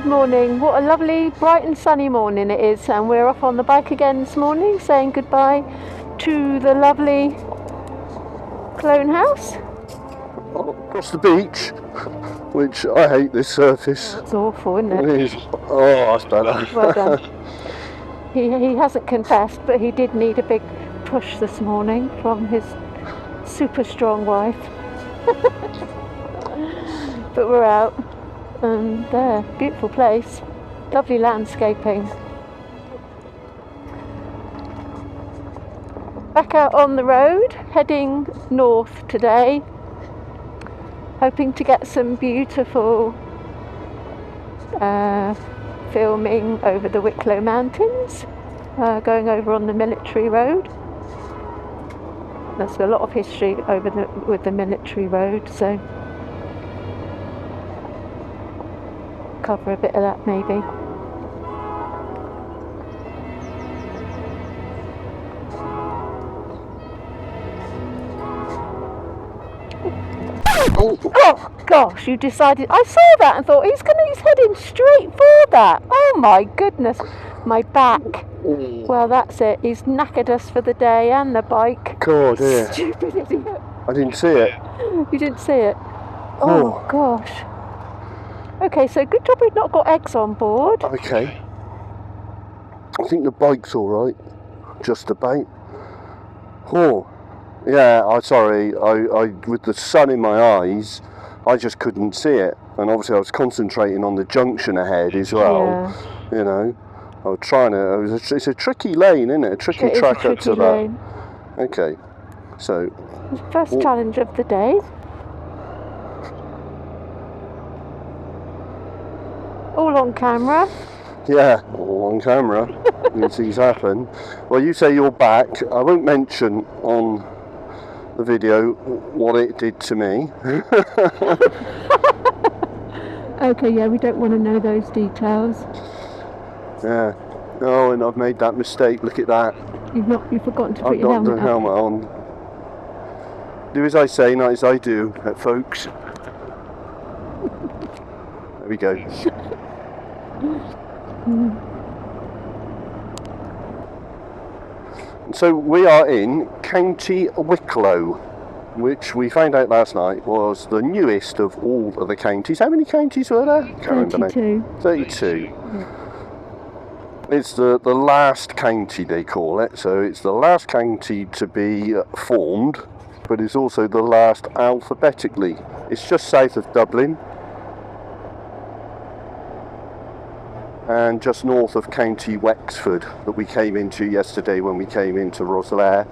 morning. What a lovely, bright and sunny morning it is, and we're off on the bike again this morning, saying goodbye to the lovely Clone House. Across the beach, which I hate this surface. It's awful, isn't it? It is. Oh, that's better. Well done. He hasn't confessed, but he did need a big push this morning from his super strong wife. But we're out, and there, beautiful place, lovely landscaping. Back out on the road, heading north today, hoping to get some beautiful filming over the Wicklow Mountains, going over on the military road. There's a lot of history with the military road, so cover a bit of that maybe. Oh gosh, you decided. I saw that and thought he's heading straight for that. Oh my goodness, my back. Well, that's it. He's knackered us for the day and the bike. God, yeah. Stupid idiot. I didn't see it. You didn't see it? Oh gosh. Okay, so good job we've not got eggs on board. Okay. I think the bike's all right. Just about. Oh. Yeah, I'm sorry. I with the sun in my eyes, I just couldn't see it. And obviously I was concentrating on the junction ahead as well. Yeah. You know. I was trying to. It's a tricky lane, isn't it? A tricky track up to that. Okay. So. First challenge of the day. All on camera. Yeah, all on camera. These things happen. Well, you say you're back. I won't mention on the video what it did to me. Okay, yeah, we don't want to know those details. Yeah. Oh, and I've made that mistake. Look at that. You've forgotten to put your helmet on. I've got the helmet on. Do as I say, not as I do, folks. There we go. So we are in County Wicklow, which we found out last night was the newest of all of the counties. How many counties were there? 32. 32. Yeah. It's the last county, they call it. So it's the last county to be formed, but it's also the last alphabetically. It's just south of Dublin and just north of County Wexford that we came into yesterday when we came into Rosslare.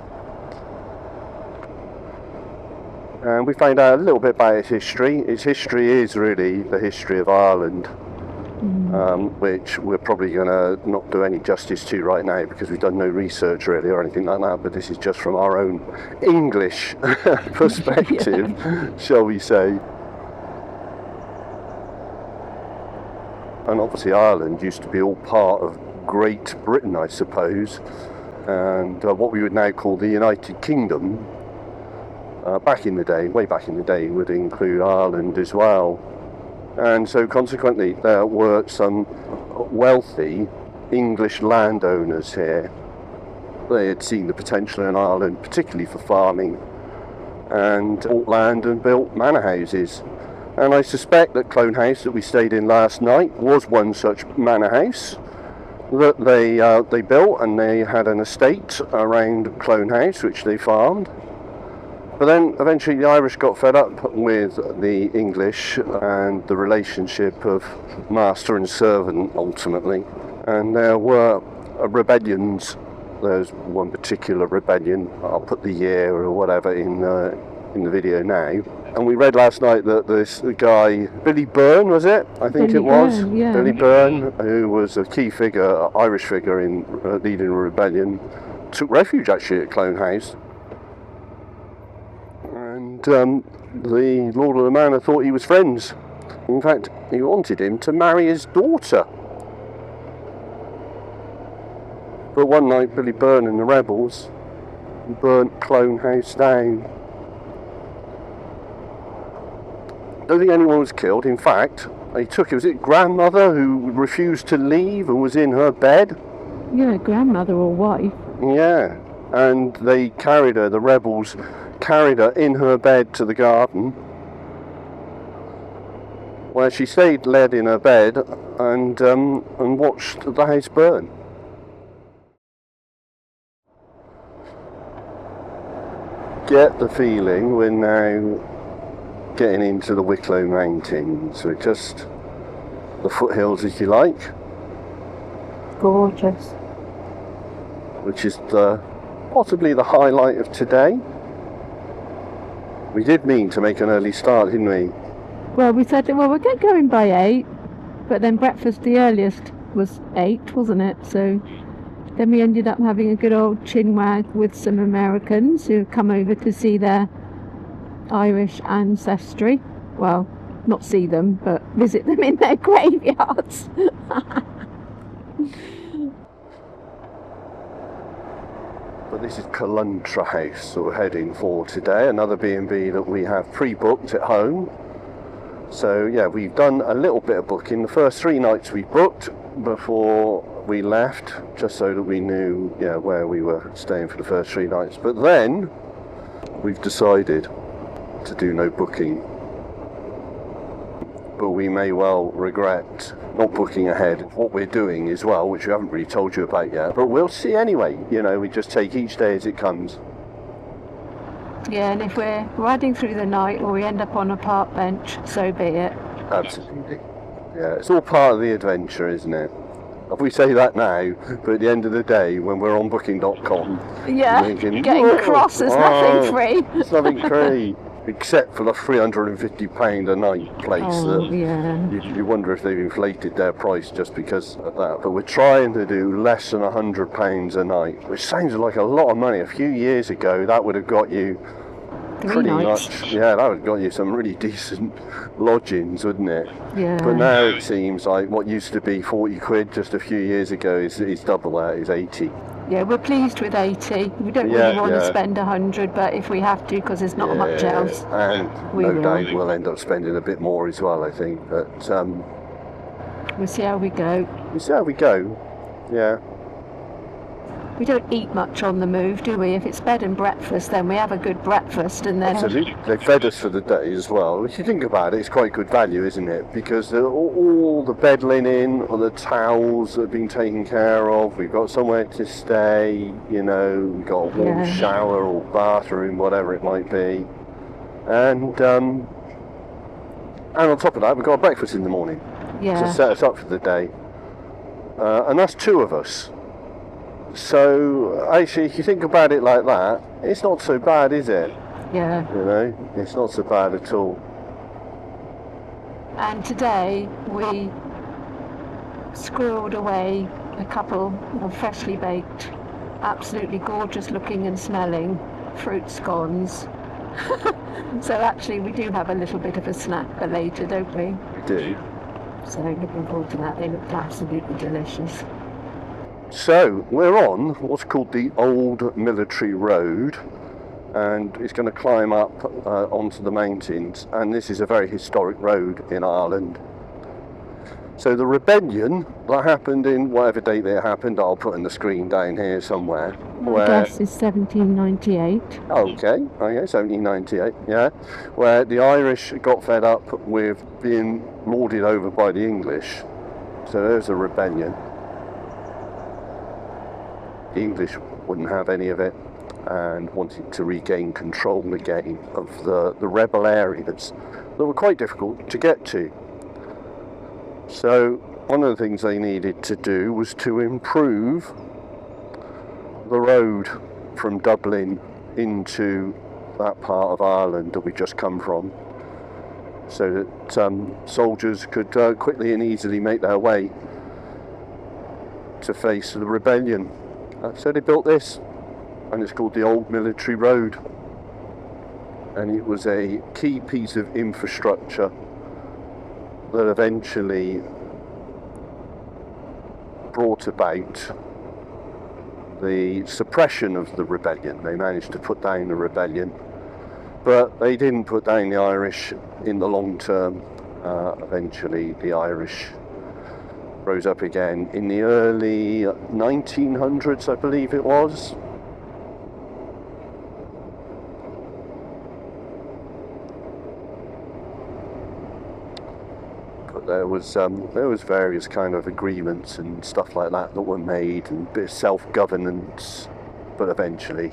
And we found out a little bit about its history. Its history is really the history of Ireland, which we're probably going to not do any justice to right now because we've done no research really or anything like that, but this is just from our own English perspective, shall we say. And obviously Ireland used to be all part of Great Britain, I suppose, and what we would now call the United Kingdom, back in the day, way back in the day, would include Ireland as well. And so consequently there were some wealthy English landowners here. They had seen the potential in Ireland, particularly for farming, and bought land and built manor houses. And I suspect that Clone House that we stayed in last night was one such manor house that they built, and they had an estate around Clone House which they farmed. But then eventually the Irish got fed up with the English and the relationship of master and servant ultimately, and there were rebellions. There's one particular rebellion, I'll put the year or whatever in the video now. And we read last night that this guy, Billy Byrne, was it? I think it was. Yeah. Billy Byrne, who was a key figure, Irish figure in leading a rebellion, took refuge actually at Clone House. And the Lord of the Manor thought he was friends. In fact, he wanted him to marry his daughter. But one night, Billy Byrne and the rebels burnt Clone House down. I don't think anyone was killed. In fact, They took, was it grandmother who refused to leave and was in her bed? Yeah, grandmother or wife. Yeah, and they carried her, the rebels carried her in her bed to the garden, where she stayed led in her bed and watched the house burn. Get the feeling we're now getting into the Wicklow Mountains. We're just the foothills, if you like. Gorgeous. Which is possibly the highlight of today. We did mean to make an early start, didn't we? Well, we said, well, we'll get going by 8, but then breakfast, the earliest, was 8, wasn't it? So then we ended up having a good old chinwag with some Americans who come over to see their Irish ancestry. Well, not see them, but visit them in their graveyards. But this is Caluntra House that we're heading for today, another B&B that we have pre-booked at home. So yeah, we've done a little bit of booking. The first 3 nights we booked before we left, just so that we knew where we were staying for the first 3 nights. But then we've decided to do no booking. But we may well regret not booking ahead what we're doing as well, which we haven't really told you about yet. But we'll see anyway. We just take each day as it comes. Yeah, and if we're riding through the night or we end up on a park bench, so be it. Absolutely. Yeah, it's all part of the adventure, isn't it? If we say that now, but at the end of the day, when we're on booking.com, yeah, thinking, getting cross, there's nothing free. It's nothing free. Except for the £350 a night place that you wonder if they've inflated their price just because of that. But we're trying to do less than £100 a night, which sounds like a lot of money. A few years ago, that would have got you pretty much, that would have got you some really decent lodgings, wouldn't it? Yeah. But now it seems like what used to be 40 quid just a few years ago is double that, is 80. Yeah, we're pleased with 80. We don't really want to spend 100, but if we have to, because there's not much else, and no doubt we'll end up spending a bit more as well, I think. But we'll see how we go. Yeah. We don't eat much on the move, do we? If it's bed and breakfast, then we have a good breakfast, and then... Absolutely. They fed us for the day as well. If you think about it, it's quite good value, isn't it? Because all the bed linen, or the towels have been taken care of. We've got somewhere to stay, we've got a warm shower or bathroom, whatever it might be. And on top of that, we've got a breakfast in the morning to set us up for the day. And that's 2 of us. So, actually, if you think about it like that, it's not so bad, is it? Yeah. It's not so bad at all. And today, we squirreled away a couple of freshly baked, absolutely gorgeous looking and smelling fruit scones. So actually, we do have a little bit of a snack for later, don't we? We do. So, looking forward to that. They look absolutely delicious. So, we're on what's called the Old Military Road, and it's going to climb up onto the mountains, and this is a very historic road in Ireland. So the rebellion that happened in whatever date it happened, I'll put in the screen down here somewhere. I guess it's 1798. Okay, 1798, yeah. Where the Irish got fed up with being lorded over by the English. So there's a rebellion. The English wouldn't have any of it and wanted to regain control again of the rebel areas that were quite difficult to get to. So one of the things they needed to do was to improve the road from Dublin into that part of Ireland that we just come from, so that soldiers could quickly and easily make their way to face the rebellion. So they built this, and it's called the Old Military Road, and it was a key piece of infrastructure that eventually brought about the suppression of the rebellion. They managed to put down the rebellion, but they didn't put down the Irish in the long term, Eventually the Irish rose up again in the early 1900s, I believe it was. But there was various kind of agreements and stuff like that were made, and a bit of self-governance, but eventually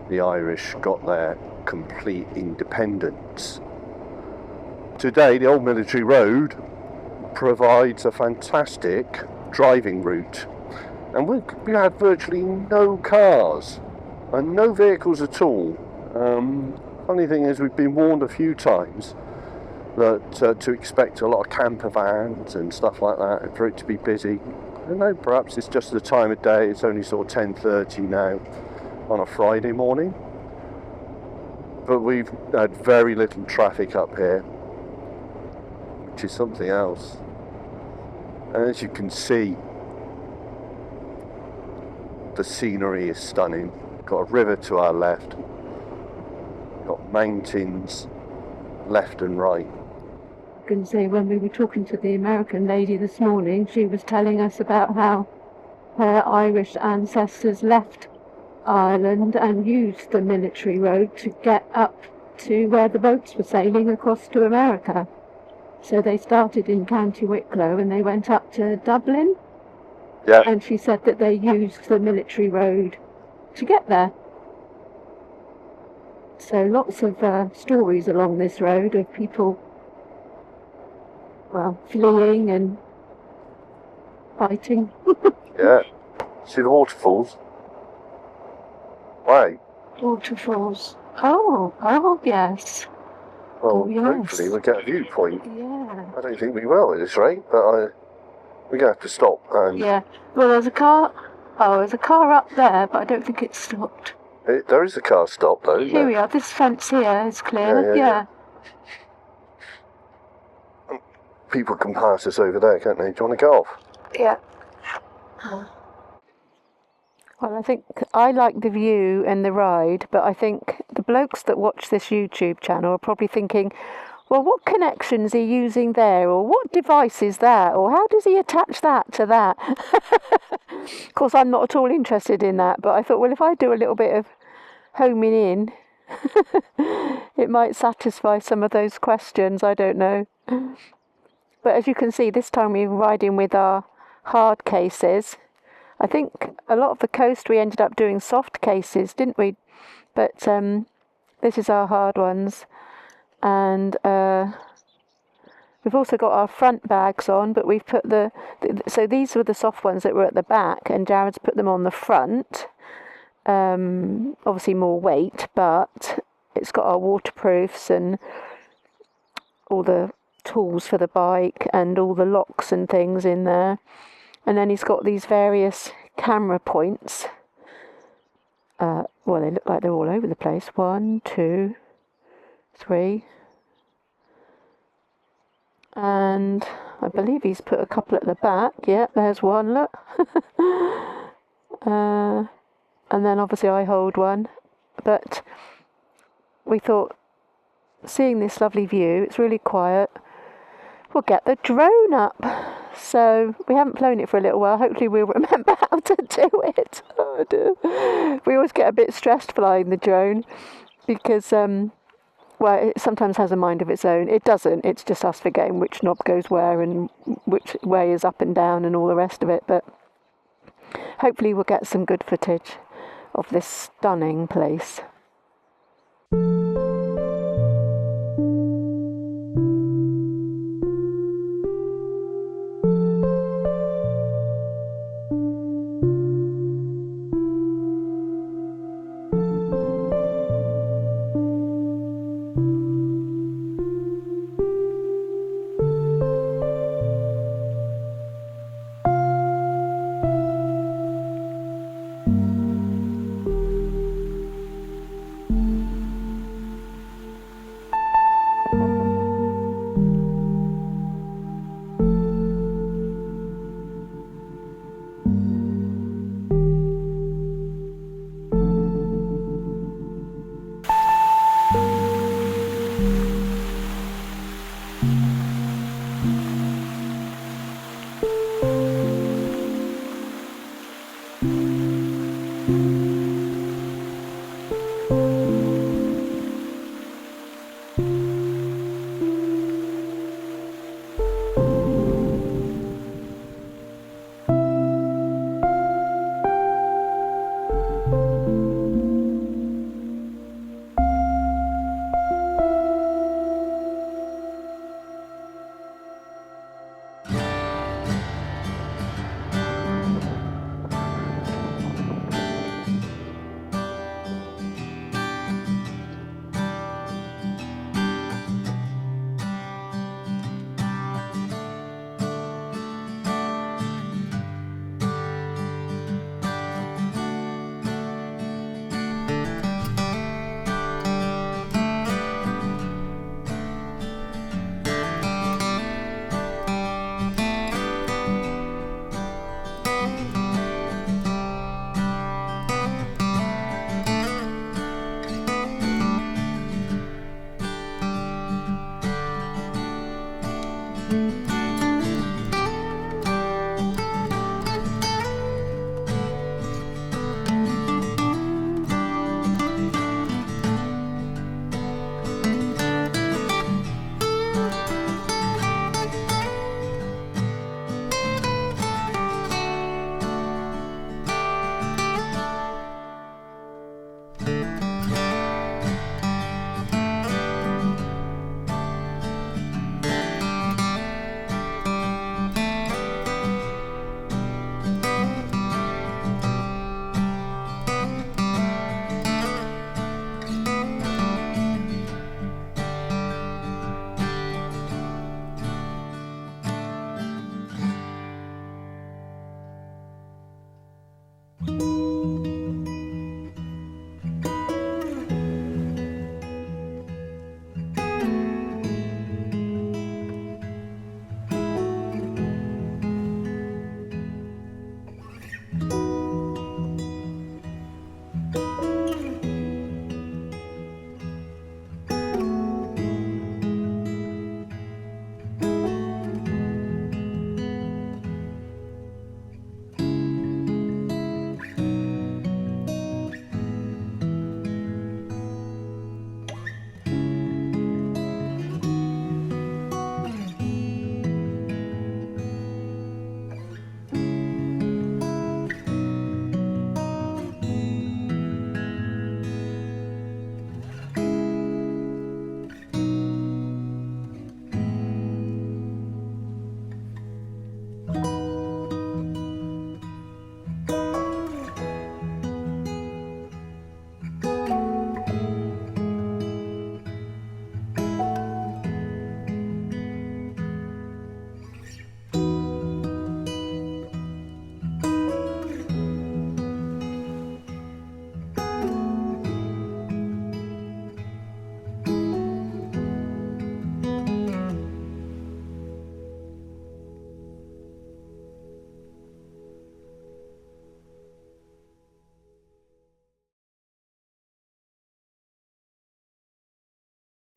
the Irish got their complete independence. Today the old military road provides a fantastic driving route, and we had virtually no cars and no vehicles at all. Funny thing is, we've been warned a few times that to expect a lot of camper vans and stuff like that, and for it to be busy. I don't know, perhaps it's just the time of day. It's only sort of 10:30 now on a Friday morning, but we've had very little traffic up here, which is something else. And as you can see, the scenery is stunning. Got a river to our left, got mountains left and right. I can say, when we were talking to the American lady this morning, she was telling us about how her Irish ancestors left Ireland and used the military road to get up to where the boats were sailing across to America. So they started in County Wicklow and they went up to Dublin. Yeah. And she said that they used the military road to get there. So lots of stories along this road of people, well, fleeing and fighting. Yeah. See the waterfalls? Why? Waterfalls. Oh, yes. Well, Oh, yes. hopefully we'll get a viewpoint. Yeah. I don't think we will at this rate, but we're going to have to stop. And Yeah. Well, there's a car. Oh, there's a car up there, but I don't think it's stopped. There is a car stop though, isn't Here there? we are. This fence here is clear. Yeah. People can pass us over there, can't they? Do you want to go off? Yeah. Well, I think I like the view and the ride, but I think the blokes that watch this YouTube channel are probably thinking, well, what connection's he using there? Or what device is that? Or how does he attach that to that? Of course, I'm not at all interested in that, but I thought, well, if I do a little bit of homing in, it might satisfy some of those questions. I don't know. But as you can see, this time we're riding with our hard cases. I think a lot of the coast we ended up doing soft cases, didn't we? But this is our hard ones. And we've also got our front bags on, but we've put so these were the soft ones that were at the back, and Jarrod's put them on the front. Obviously more weight, but it's got our waterproofs and all the tools for the bike and all the locks and things in there. And then he's got these various camera points. Well, they look like they're all over the place. 1, 2, 3. And I believe he's put a couple at the back. Yeah, there's one, look. And then obviously I hold one. But we thought, seeing this lovely view, it's really quiet, we'll get the drone up. So we haven't flown it for a little while. Hopefully we'll remember how to do it. Oh dear. We always get a bit stressed flying the drone because, well, it sometimes has a mind of its own. It doesn't. It's just us forgetting which knob goes where and which way is up and down and all the rest of it. But hopefully we'll get some good footage of this stunning place.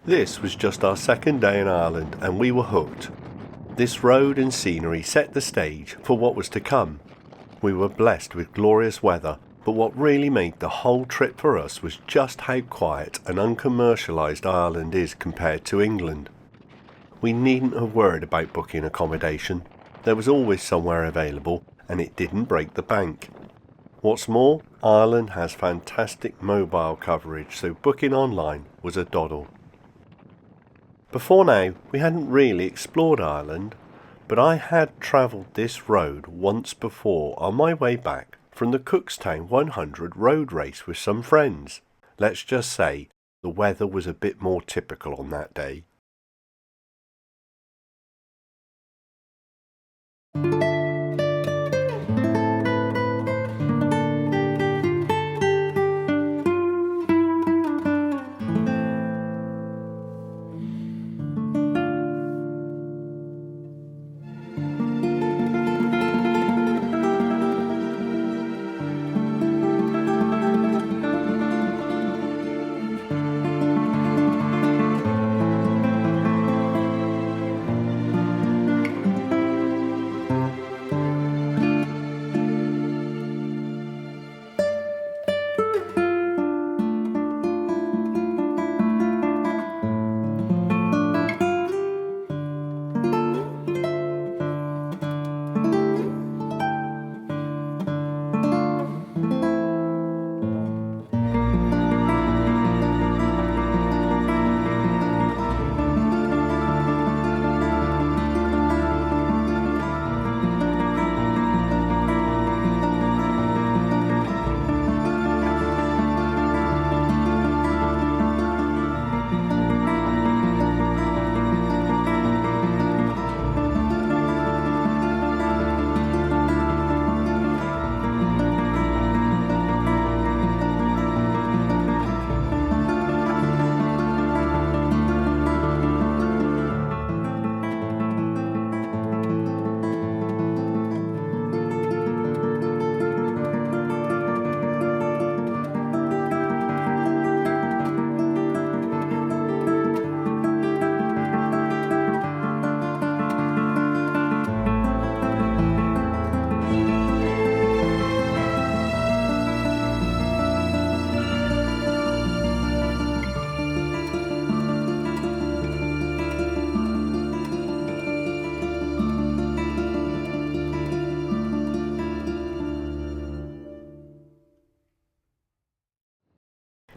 This was just our second day in Ireland and we were hooked. This road and scenery set the stage for what was to come. We were blessed with glorious weather, but what really made the whole trip for us was just how quiet and uncommercialised Ireland is compared to England. We needn't have worried about booking accommodation. There was always somewhere available and it didn't break the bank. What's more, Ireland has fantastic mobile coverage, so booking online was a doddle. Before now, we hadn't really explored Ireland, but I had travelled this road once before on my way back from the Cookstown 100 road race with some friends. Let's just say the weather was a bit more typical on that day.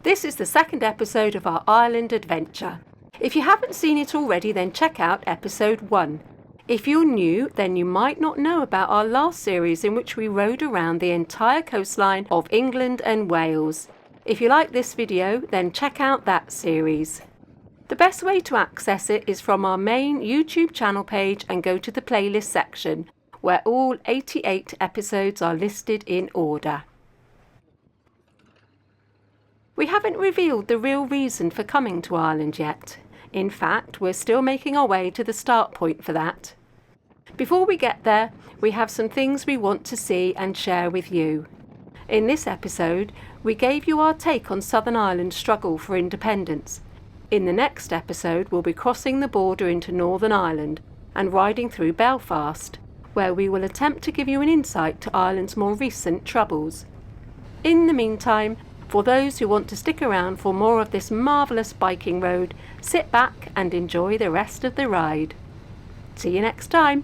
This is the second episode of our Ireland adventure. If you haven't seen it already, then check out episode 1. If you're new, then you might not know about our last series in which we rode around the entire coastline of England and Wales. If you like this video, then check out that series. The best way to access it is from our main YouTube channel page and go to the playlist section, where all 88 episodes are listed in order. We haven't revealed the real reason for coming to Ireland yet. In fact, we're still making our way to the start point for that. Before we get there, we have some things we want to see and share with you. In this episode, we gave you our take on Southern Ireland's struggle for independence. In the next episode, we'll be crossing the border into Northern Ireland and riding through Belfast, where we will attempt to give you an insight to Ireland's more recent troubles. In the meantime, for those who want to stick around for more of this marvellous biking road, sit back and enjoy the rest of the ride. See you next time.